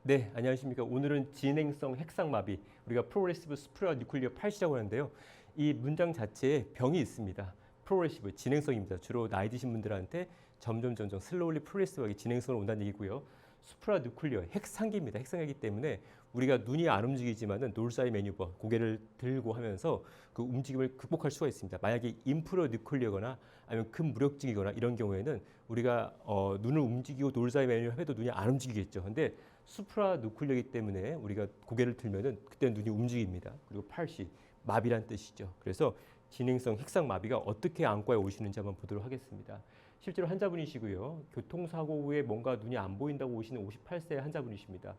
네, 안녕하십니까. 오늘은 진행성 핵상마비, 우리가 프로그레시브 스프레어 뉴클리어 팔시라고 하는데요. 이 문장 자체에 병이 있습니다. 프로그레시브, 진행성입니다. 주로 나이 드신 분들한테 점점 슬로울리 프로그레시브하게 진행성으로 온다는 얘기고요. 수프라 뉴클리어, 핵상기입니다. 핵상기이기 때문에 우리가 눈이 안 움직이지만은 놀사이 매뉴버, 고개를 들고 하면서 그 움직임을 극복할 수가 있습니다. 만약에 인프라 뉴클리어거나 아니면 급무력증이거나 이런 경우에는 우리가 눈을 움직이고 놀사이 매뉴버 해도 눈이 안 움직이겠죠. 근데 수프라 누클리어이기 때문에 우리가 고개를 들면은 그때 눈이 움직입니다. 그리고 팔시, 마비란 뜻이죠. 그래서 진행성 핵상 마비가 어떻게 안과에 오시는지 한번 보도록 하겠습니다. 실제로 환자분이시고요. 교통사고 후에 뭔가 눈이 안 보인다고 오시는 58세 환자분이십니다.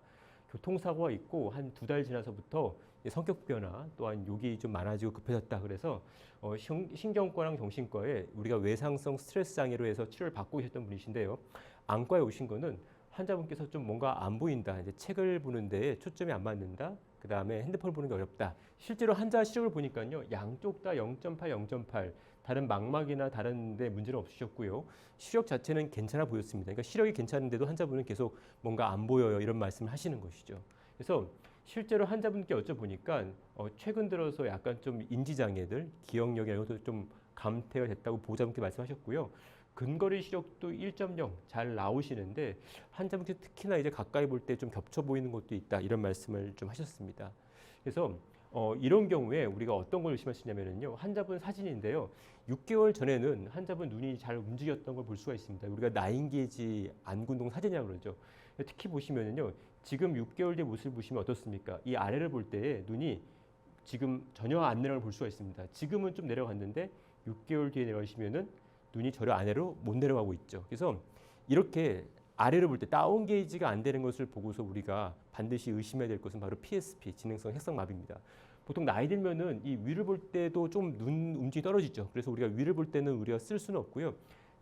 교통사고가 있고 한 2달 지나서부터 성격 변화 또한 욕이 좀 많아지고 급해졌다. 그래서 신경과랑 정신과에 우리가 외상성 스트레스 장애로 해서 치료를 받고 계셨던 분이신데요. 안과에 오신 거는 환자분께서 좀 뭔가 안 보인다. 이제 책을 보는데 초점이 안 맞는다. 그 다음에 핸드폰을 보는 게 어렵다. 실제로 환자 시력을 보니까요. 양쪽 다 0.8, 0.8. 다른 망막이나 다른 데 문제는 없으셨고요. 시력 자체는 괜찮아 보였습니다. 그러니까 시력이 괜찮은데도 환자분은 계속 뭔가 안 보여요. 이런 말씀을 하시는 것이죠. 그래서 실제로 환자분께 여쭤보니까 최근 들어서 약간 좀 인지장애들, 기억력이 이런 것도 좀 감퇴가 됐다고 보호자분께 말씀하셨고요. 근거리 시력도 1.0 잘 나오시는데 환자분께 특히나 이제 가까이 볼 때 좀 겹쳐 보이는 것도 있다 이런 말씀을 좀 하셨습니다. 그래서 이런 경우에 우리가 어떤 걸 의심할 수 있냐면요. 환자분 사진인데요. 6개월 전에는 환자분 눈이 잘 움직였던 걸 볼 수가 있습니다. 우리가 나인게이지 안군동 사진이라고 그러죠. 특히 보시면요. 지금 6개월 뒤 모습을 보시면 어떻습니까? 이 아래를 볼 때 눈이 지금 전혀 안 내려가는 걸 볼 수가 있습니다. 지금은 좀 내려갔는데 6개월 뒤에 내려가시면은 눈이 저려 아래로 못 내려가고 있죠. 그래서 이렇게 아래로 볼 때 다운 게이지가 안 되는 것을 보고서 우리가 반드시 의심해야 될 것은 바로 PSP, 진행성 핵상마비입니다. 보통 나이 들면은 이 위를 볼 때도 좀 눈 움직임이 떨어지죠. 그래서 우리가 위를 볼 때는 우리가 쓸 수는 없고요.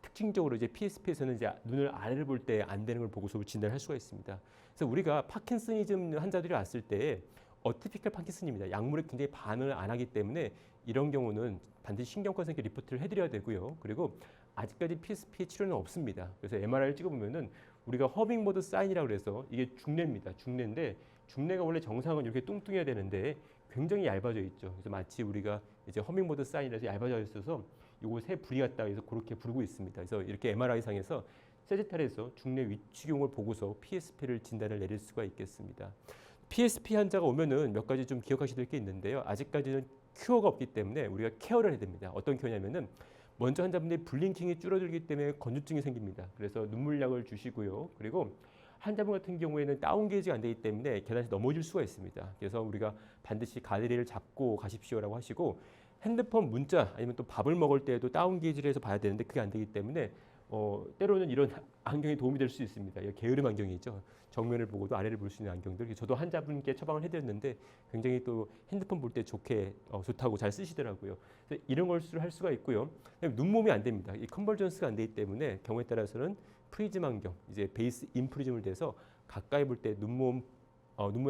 특징적으로 이제 PSP에서는 이제 눈을 아래를 볼 때 안 되는 걸 보고서 진단할 수가 있습니다. 그래서 우리가 파킨슨이즘 환자들이 왔을 때 어티피컬 파킨슨입니다. 약물에 굉장히 반응을 안 하기 때문에 이런 경우는 반드시 신경과 선생님께 리포트를 해드려야 되고요. 그리고 아직까지 PSP 치료는 없습니다. 그래서 MRI를 찍어보면은 우리가 허밍보드 사인이라고 그래서 이게 중뇌입니다. 중뇌인데 중뇌가 원래 정상은 이렇게 뚱뚱해야 되는데 굉장히 얇아져 있죠. 그래서 마치 우리가 이제 허밍보드 사인이라서 얇아져 있어서 요거 세 불이 같다 해서 그렇게 부르고 있습니다. 그래서 이렇게 MRI 상에서 세지탈에서 중뇌 위치경을 보고서 PSP를 진단을 내릴 수가 있겠습니다. PSP 환자가 오면은 몇 가지 좀 기억하셔야 될 게 있는데요. 아직까지는 큐어가 없기 때문에 우리가 케어를 해야 됩니다. 어떤 케어냐면은 먼저 환자분들이 블링킹이 줄어들기 때문에 건조증이 생깁니다. 그래서 눈물약을 주시고요. 그리고 환자분 같은 경우에는 다운 게이지가 안 되기 때문에 계단에서 넘어질 수가 있습니다. 그래서 우리가 반드시 가드레일을 잡고 가십시오라고 하시고 핸드폰 문자 아니면 또 밥을 먹을 때에도 다운 게이지를 해서 봐야 되는데 그게 안 되기 때문에 때로는 이런 안경이 도움이 될 수 있습니다. 게으름 안경이죠. 정면을 보고도 아래를 볼 수 있는 안경들. 저도 환자분께 처방을 해드렸는데 굉장히 또 핸드폰 볼 때 좋다고 잘 쓰시더라고요. 그래서 이런 것을 할 수가 있고요. 눈몸이 안 됩니다. 이 컨버전스가 안 되기 때문에 경우에 따라서는 프리즘 안경, 이제 베이스 인프리즘을 대서 가까이 볼 때 눈몸이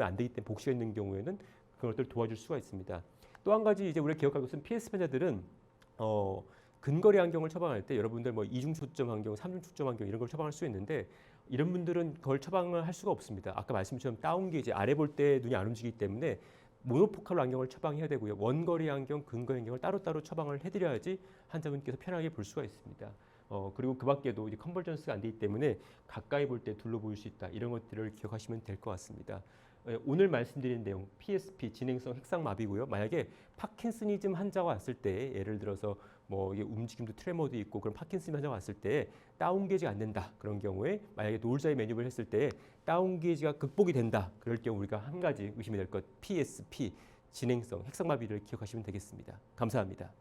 안 되기 때문에 복시가 있는 경우에는 그런 것들을 도와줄 수가 있습니다. 또 한 가지 이제 우리가 기억할 것은 PS 환자들은 근거리 안경을 처방할 때 여러분들 뭐 이중 초점 안경, 삼중 초점 안경 이런 걸 처방할 수 있는데 이런 분들은 그걸 처방을 할 수가 없습니다. 아까 말씀처럼 다운 게이지 아래 볼 때 눈이 안 움직이기 때문에 모노포칼 안경을 처방해야 되고요. 원거리 안경, 근거리 안경을 따로따로 처방을 해드려야지 환자분께서 편하게 볼 수가 있습니다. 그리고 그 밖에도 이제 컨버전스가 안 되기 때문에 가까이 볼 때 둘러 보일 수 있다. 이런 것들을 기억하시면 될 것 같습니다. 오늘 말씀드린 내용 PSP 진행성 핵상마비고요. 만약에 파킨슨이즘 환자가 왔을 때 예를 들어서 뭐 이게 움직임도 트레머도 있고 그런 파킨슨 환자가 왔을 때 다운 게이지가 안 된다. 그런 경우에 만약에 놀자의 매뉴얼을 했을 때 다운 게이지가 극복이 된다. 그럴 경우 우리가 한 가지 의심이 될 것 PSP 진행성 핵상마비를 기억하시면 되겠습니다. 감사합니다.